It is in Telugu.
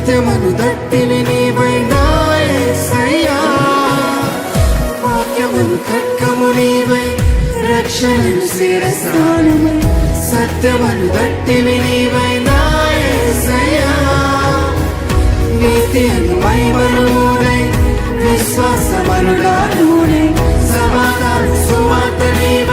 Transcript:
సత్యమును దట్టివి నీవై నా యేసయ్యా. వాక్యమును ఖడ్గము నీవై రక్షణను శిరస్సానమై సత్యమును దట్టివి నీవై నా యేసయ్యా. నీతి అను మహిమను విశ్వాసమనుగా సమాధాన సువార్త నీవై